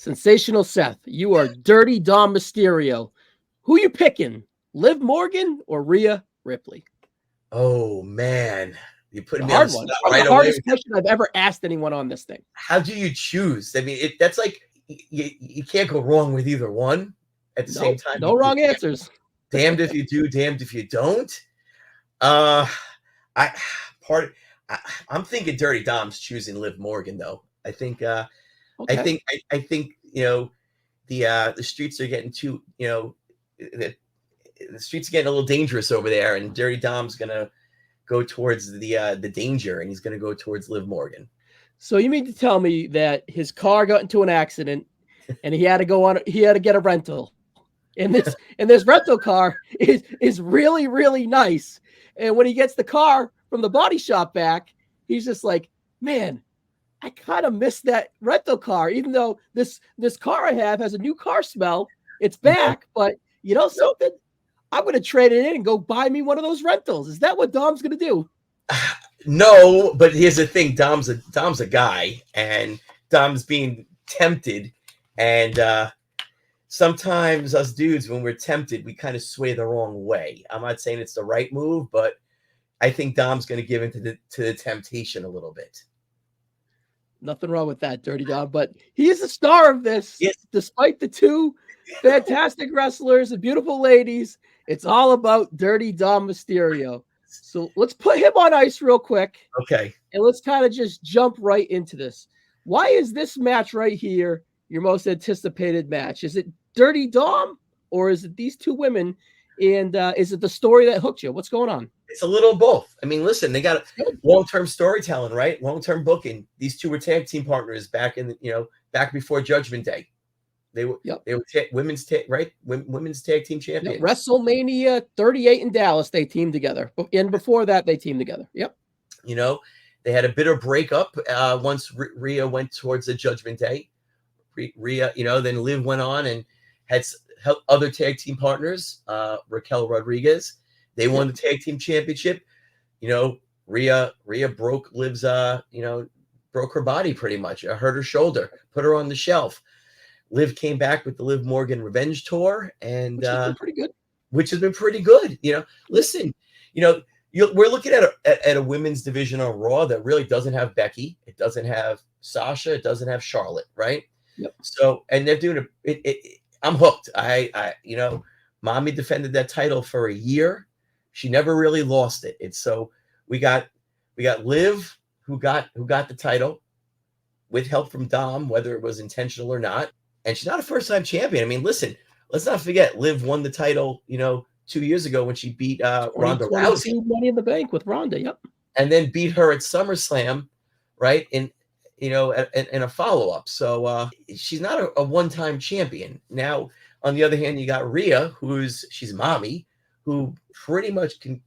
Sensational Seth, you are Dirty Dom Mysterio. Who you picking, Liv Morgan or Rhea Ripley? Oh, man. You're putting The me on the hard one. spot Probably right the away. hardest question I've ever asked anyone on this thing. How do you choose? I mean, that's like you can't go wrong with either one at the same time. No wrong answers. Damned if you do, damned if you don't. I'm thinking Dirty Dom's choosing Liv Morgan though. I think Okay. I think the streets are getting too the streets are getting a little dangerous over there, and Dirty Dom's gonna go towards the danger, and he's gonna go towards Liv Morgan. So you mean to tell me that his car got into an accident and he had to get a rental. And this rental car is really, really nice. And when he gets the car from the body shop back, he's just like, man, I kind of miss that rental car, even though this car I have has a new car smell. It's back, but you know something? I'm going to trade it in and go buy me one of those rentals. Is that what Dom's going to do? No, but here's the thing. Dom's a guy, and Dom's being tempted. And sometimes us dudes, when we're tempted, we kind of sway the wrong way. I'm not saying it's the right move, but I think Dom's going to give into the temptation a little bit. Nothing wrong with that, Dirty Dom, but he is the star of this. Yes. Despite the two fantastic wrestlers and beautiful ladies, it's all about Dirty Dom Mysterio. So let's put him on ice real quick. Okay. And let's kind of just jump right into this. Why is this match right here your most anticipated match? Is it Dirty Dom or is it these two women? And is it the story that hooked you? What's going on? It's a little of both. I mean, listen, they got long-term storytelling, right? Long-term booking. These two were tag team partners back back before Judgment Day. They were women's tag team champions. Yep. WrestleMania 38 in Dallas, they teamed together. And before that, they teamed together. Yep. They had a bitter breakup once Rhea went towards the Judgment Day. Rhea, then Liv went on and had other tag team partners, Raquel Rodriguez. They won the tag team championship. Rhea broke Liv's, broke her body pretty much, hurt her shoulder, put her on the shelf. Liv came back with the Liv Morgan Revenge Tour, and which has been pretty good. Listen, we're looking at a women's division on Raw that really doesn't have Becky, it doesn't have Sasha, it doesn't have Charlotte, right? Yep. So, and they're doing I'm hooked. Mommy defended that title for a year. She never really lost it. And so we got Liv who got the title with help from Dom, whether it was intentional or not. And she's not a first-time champion. I mean, listen, let's not forget Liv won the title, 2 years ago when she beat Ronda Rousey. Money in the Bank with Ronda, yep. And then beat her at SummerSlam, right? In a follow-up. So she's not a one-time champion. Now, on the other hand, you got Rhea, she's mommy, who pretty much can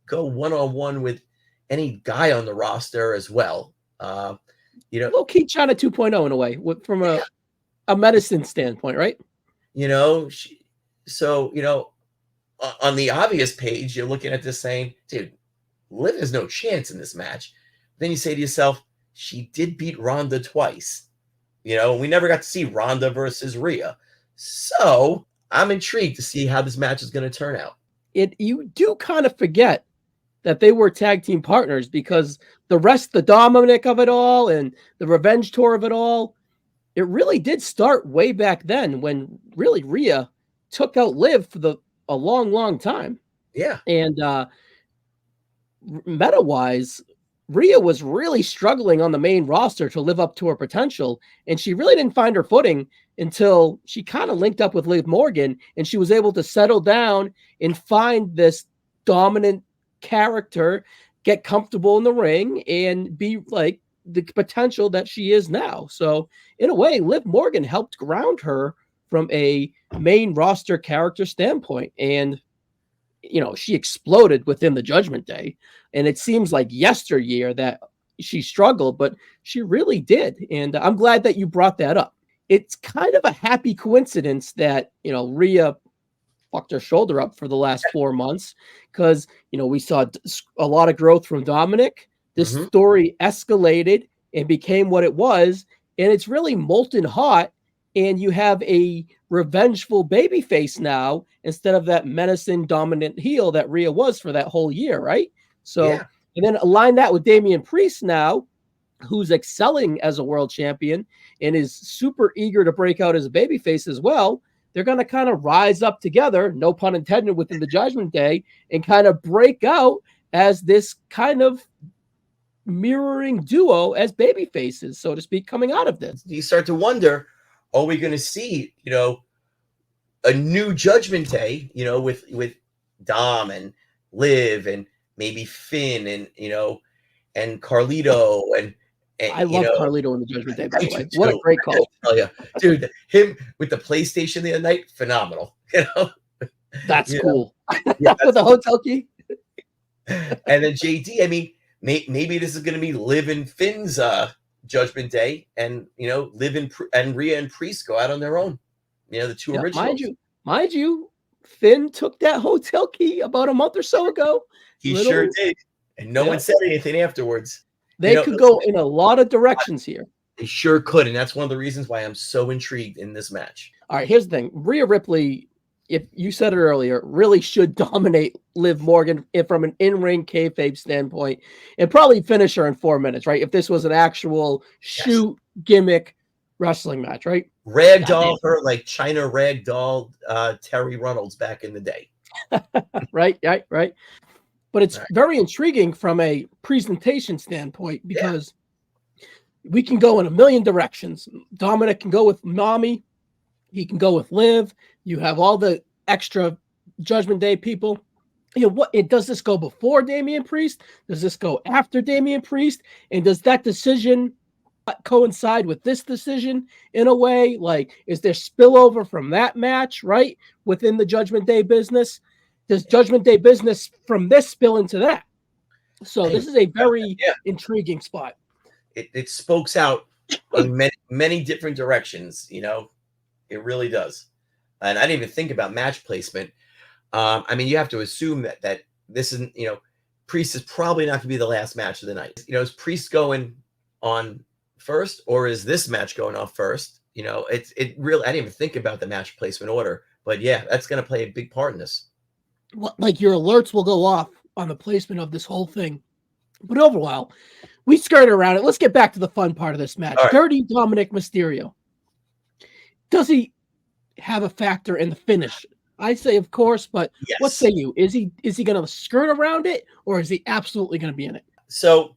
go one-on-one with any guy on the roster as well. Low-key China 2.0 in a way, from a medicine standpoint, right? On the obvious page, you're looking at this saying, dude, Liv has no chance in this match. Then you say to yourself, she did beat Ronda twice. We never got to see Ronda versus Rhea. So I'm intrigued to see how this match is going to turn out. You do kind of forget that they were tag team partners because the Dominik of it all and the Revenge Tour of it all, it really did start way back then when really Rhea took out Liv for a long, long time. Yeah. And meta-wise, Rhea was really struggling on the main roster to live up to her potential, and she really didn't find her footing until she kind of linked up with Liv Morgan, and she was able to settle down and find this dominant character, get comfortable in the ring, and be like the potential that she is now. So in a way, Liv Morgan helped ground her from a main roster character standpoint. And, she exploded within the Judgment Day. And it seems like yesteryear that she struggled, but she really did. And I'm glad that you brought that up. It's kind of a happy coincidence that, Rhea fucked her shoulder up for the last 4 months because, we saw a lot of growth from Dominik. This story escalated and became what it was. And it's really molten hot. and you have a revengeful babyface now instead of that menacing dominant heel that Rhea was for that whole year, right? So, Yeah. and then align that with Damian Priest now, who's excelling as a world champion and is super eager to break out as a babyface as well. They're going to kind of rise up together, no pun intended, within the Judgment Day and kind of break out as this kind of mirroring duo as baby faces, so to speak, coming out of this. You start to wonder, are we going to see, a new Judgment Day, with Dom and Liv and maybe Finn and Carlito and I love Carlito in the Judgment Day, by the way. too. What a great call. Oh yeah, dude, him with the PlayStation the other night, phenomenal. That's cool. Yeah, with the hotel key. And then JD, I mean, maybe this is going to be Liv and Finn's Judgment Day, and Liv and Rhea and Priest go out on their own. The two originals. Mind you, Finn took that hotel key about a month or so ago. He sure did, and no one said anything afterwards. They could go in a lot of directions here. They sure could, and that's one of the reasons why I'm so intrigued in this match. All right, here's the thing. Rhea Ripley, if you said it earlier, really should dominate Liv Morgan from an in-ring kayfabe standpoint and probably finish her in 4 minutes, right? If this was an actual shoot gimmick wrestling match, right? Ragdoll her like China ragdoll Terry Runnels back in the day. Right. But it's very intriguing from a presentation standpoint because we can go in a million directions. Dominik can go with Nami. He can go with Liv. You have all the extra Judgment Day people. Does this go before Damian Priest? Does this go after Damian Priest? And does that decision coincide with this decision in a way? Like, is there spillover from that match, right, within the Judgment Day business? Does Judgment Day business from this spill into that? So this is a very intriguing spot. It spokes out in many different directions. It really does. And I didn't even think about match placement. I mean, you have to assume that this isn't, Priest is probably not going to be the last match of the night. Is Priest going on first, or is this match going off first? It really, I didn't even think about the match placement order, but yeah, that's going to play a big part in this. Well, like your alerts will go off on the placement of this whole thing. But overall, we skirted around it. Let's get back to the fun part of this match. Right. Dirty Dominik Mysterio. Does he have a factor in the finish? I say, of course, but what say you? Is he going to skirt around it, or is he absolutely going to be in it? So,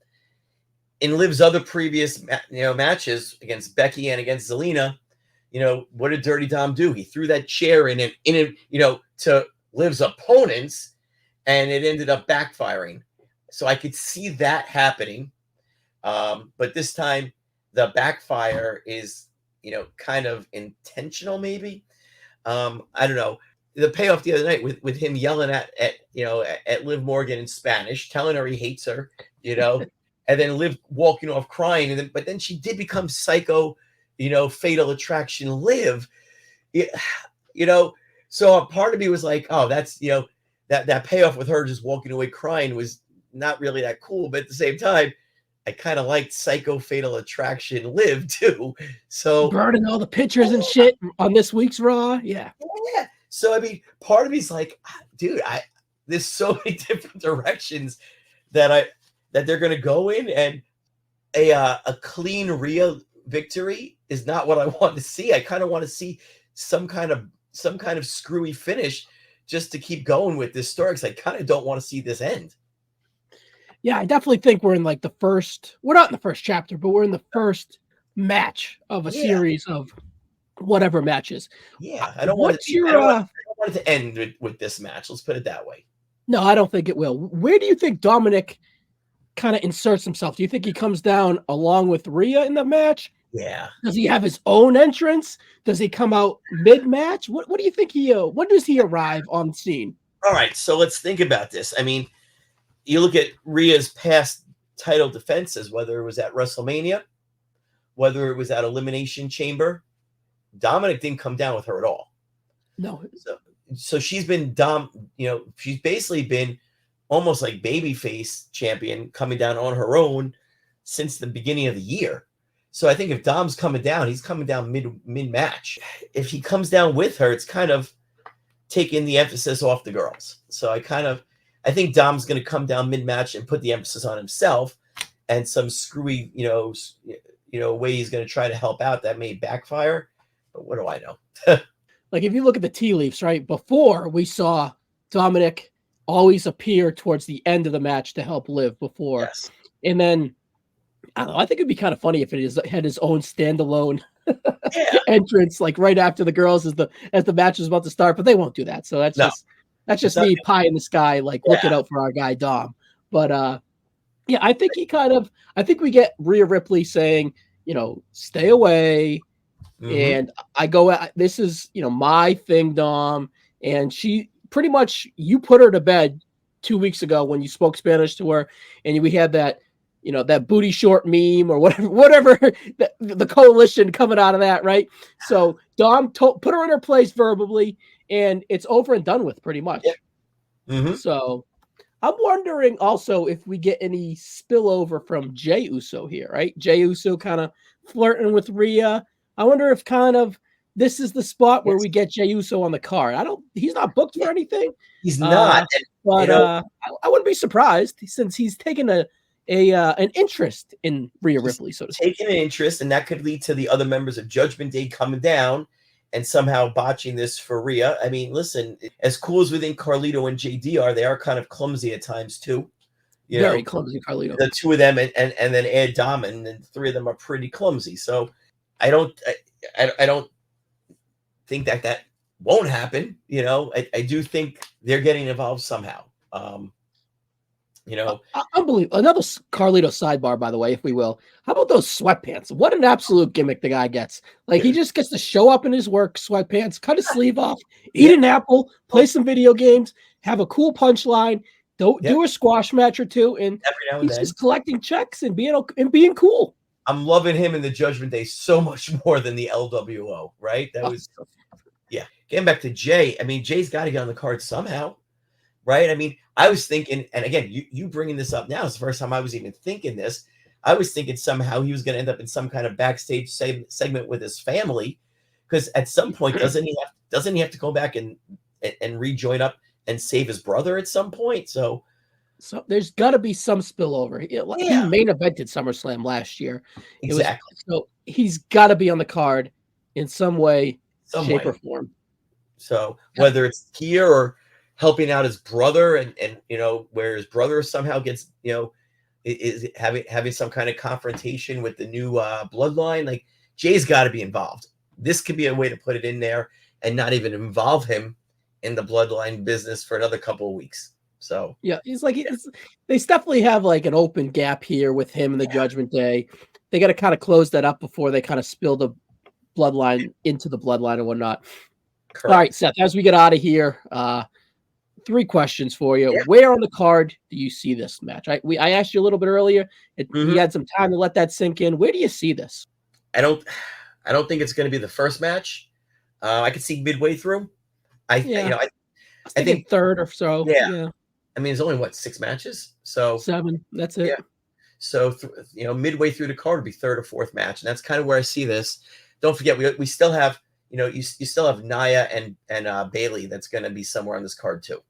in Liv's other previous matches against Becky and against Zelina, what did Dirty Dom do? He threw that chair in to Liv's opponents, and it ended up backfiring. So I could see that happening, but this time the backfire is kind of intentional, maybe. I don't know. The payoff the other night with him yelling at Liv Morgan in Spanish, telling her he hates her, and then Liv walking off crying, but then she did become psycho, fatal attraction Liv, So a part of me was like, oh, that's that payoff with her just walking away crying was not really that cool, but at the same time, I kind of liked psycho fatal attraction Liv too. So burning all the pictures and shit on this week's Raw, yeah. So I mean, part of me's like, dude, there's so many different directions that they're gonna go in, and a clean Rhea victory is not what I want to see. I kind of want to see some kind of screwy finish just to keep going with this story, because I kind of don't want to see this end. Yeah, I definitely think we're in like we're not in the first chapter, but we're in the first match of a series of whatever matches. Yeah, I don't want it to end with this match. Let's put it that way. No, I don't think it will. Where do you think Dominik kind of inserts himself? Do you think he comes down along with Rhea in the match? Yeah. Does he have his own entrance? Does he come out mid-match? What do you think when does he arrive on scene? All right, so let's think about this. I mean, you look at Rhea's past title defenses, whether it was at WrestleMania, whether it was at Elimination Chamber, Dominik didn't come down with her at all. No. So she's been she's basically been almost like babyface champion coming down on her own since the beginning of the year. So I think if Dom's coming down, he's coming down mid match. If he comes down with her, it's kind of taking the emphasis off the girls. So I think Dom's going to come down mid match and put the emphasis on himself, and some screwy, way he's going to try to help out that may backfire. But what do I know? Like if you look at the tea leaves, right? Before we saw Dominik always appear towards the end of the match to help Liv before, Yes. And then I don't know. I think it'd be kind of funny if it had his own standalone entrance, like right after the girls as the match is about to start. But they won't do that. So that's just me pie in the sky, like looking out for our guy Dom. But I think I think we get Rhea Ripley saying, stay away. And I go, this is, my thing, Dom. And she pretty much, you put her to bed 2 weeks ago when you spoke Spanish to her, and we had that, that booty short meme or whatever the coalition coming out of that, right? So Dom put her in her place verbally, and it's over and done with pretty much. Yeah. So I'm wondering also if we get any spillover from Jey Uso here, right? Jey Uso kind of flirting with Rhea. I wonder if this is the spot where we get Jey Uso on the card. He's not booked for anything. He's not. But I wouldn't be surprised since he's taken an interest in Rhea Ripley, so to speak. Taking an interest, and that could lead to the other members of Judgment Day coming down and somehow botching this for Rhea. I mean, listen, as cool as we think Carlito and JD are, they are kind of clumsy at times too. Very clumsy, Carlito. The two of them and then add Dom, and the three of them are pretty clumsy. So I don't think that won't happen. I do think they're getting involved somehow. Unbelievable. Another Carlito sidebar, by the way, if we will. How about those sweatpants? What an absolute gimmick the guy gets. Like, he just gets to show up in his work sweatpants, cut his sleeve off, eat an apple, play some video games, have a cool punchline, do a squash match or two, and he's just collecting checks and being cool. I'm loving him in the Judgment Day so much more than the LWO, right? That was, Getting back to Jey, I mean, Jay's got to get on the card somehow, right? I mean, I was thinking, and again, you bringing this up now is the first time I was even thinking this. I was thinking somehow he was going to end up in some kind of backstage segment with his family, because at some point, doesn't he have to go back and rejoin up and save his brother at some point? So there's got to be some spillover. He main evented SummerSlam last year. Exactly. So he's got to be on the card in some way, shape, or form. So whether it's here or helping out his brother, and where his brother somehow gets is having some kind of confrontation with the new bloodline, like Jay's got to be involved. This could be a way to put it in there and not even involve him in the bloodline business for another couple of weeks. So they definitely have like an open gap here with him and the Judgment Day. They got to kind of close that up before they kind of spill the bloodline into the bloodline and whatnot. Correct. All right, Seth, as we get out of here, 3 questions for you. Yeah. Where on the card do you see this match? I asked you a little bit earlier. You had some time to let that sink in. Where do you see this? I don't think it's going to be the first match. I could see midway through. I think third or so. Yeah. I mean, it's only 6 matches, so 7. That's it. Yeah. So midway through the card would be third or fourth match, and that's kind of where I see this. Don't forget, we still have you still have Nia and Bailey that's going to be somewhere on this card too.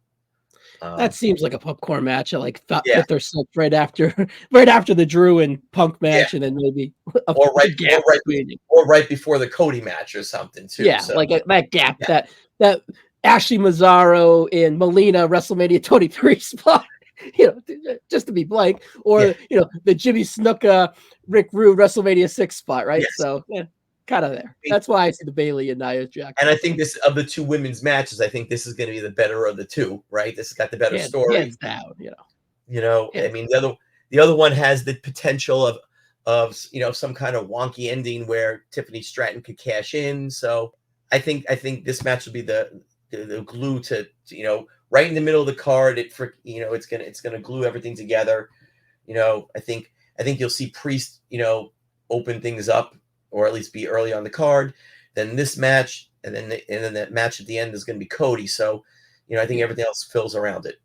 That seems like a popcorn match. I like 5th or 6th right after the Drew and Punk match, and then maybe right before the Cody match or something too. Yeah, so. Like that gap that Ashley Mazzaro in Melina WrestleMania 23 spot. Just to be blank, or the Jimmy Snuka Rick Rude WrestleMania 6 spot, right? Yes. So kind of there. That's why I see the Bailey and Nia Jax. And I think this, of the 2 women's matches, I think this is going to be the better of the 2, right? This has got the better story. Hands down, I mean, the other one has the potential of some kind of wonky ending where Tiffany Stratton could cash in. So I think this match will be the glue to right in the middle of the card. It's gonna glue everything together. I think you'll see Priest open things up, or at least be early on the card. Then this match, and then that match at the end is going to be Cody. So I think everything else fills around it.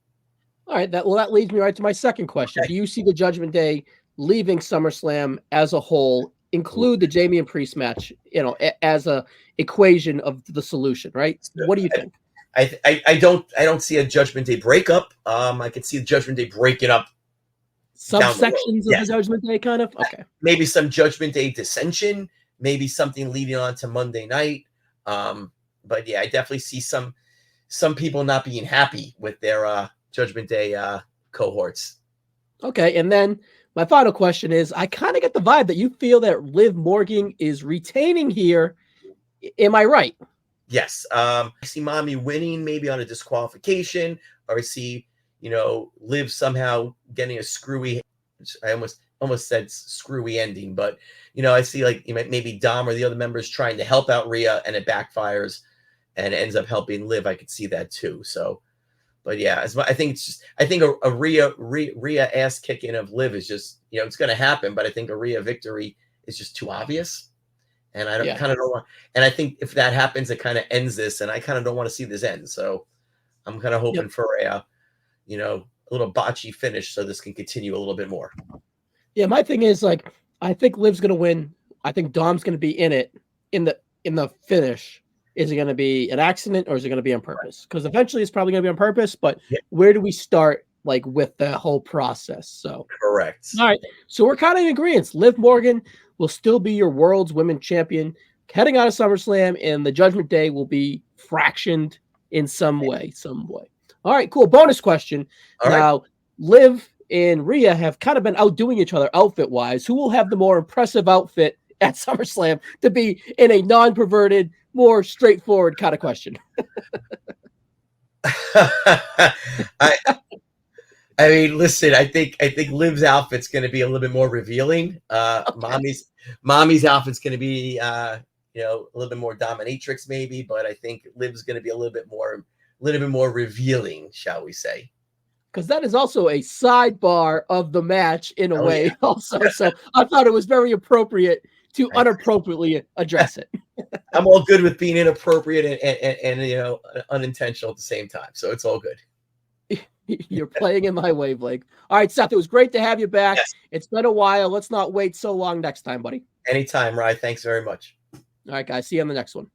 All right, that leads me right to my second question. Do you see the Judgment Day leaving SummerSlam as a whole include the Jamie and Priest match, as a equation of the solution, right? What do you think? I don't see a Judgment Day breakup. I could see the Judgment Day breaking up down the road. Subsections of the Judgment Day, kind of? Okay. Maybe some Judgment Day dissension, maybe something leading on to Monday night. But yeah, I definitely see some people not being happy with their Judgment Day cohorts. Okay, and then my final question is, I kind of get the vibe that you feel that Liv Morgan is retaining here. Am I right? Yes. I see Mommy winning maybe on a disqualification, or I see, Liv somehow getting a screwy, I almost said screwy ending, but, I see like maybe Dom or the other members trying to help out Rhea and it backfires and ends up helping Liv. I could see that too. So, but yeah, I think a Rhea ass kicking of Liv is just, it's going to happen, but I think a Rhea victory is just too obvious. And I kind of don't want, and I think if that happens, it kind of ends this, and I kind of don't want to see this end. So I'm kind of hoping for a little botchy finish so this can continue a little bit more. Yeah, my thing is like, I think Liv's going to win. I think Dom's going to be in it in the finish. Is it going to be an accident or is it going to be on purpose? Because eventually it's probably going to be on purpose, but where do we start like with the whole process? So correct. All right. So we're kind of in agreement. Liv Morgan will still be your world's women's champion heading out of SummerSlam, and the Judgment Day will be fractioned in some way. All right, cool. Bonus question. Now, Liv and Rhea have kind of been outdoing each other outfit-wise. Who will have the more impressive outfit at SummerSlam to be in a non-perverted, more straightforward kind of question? I mean, listen, I think Liv's outfit's going to be a little bit more revealing. Mommy's outfit's going to be, a little bit more dominatrix maybe, but I think Liv's going to be a little bit more revealing, shall we say. Because that is also a sidebar of the match in a way also. So I thought it was very appropriate to unappropriately address it. I'm all good with being inappropriate and unintentional at the same time. So it's all good. You're playing in my wavelength. All right, Seth, it was great to have you back. Yes. It's been a while. Let's not wait so long next time, buddy. Anytime, Rye. Thanks very much. All right, guys. See you on the next one.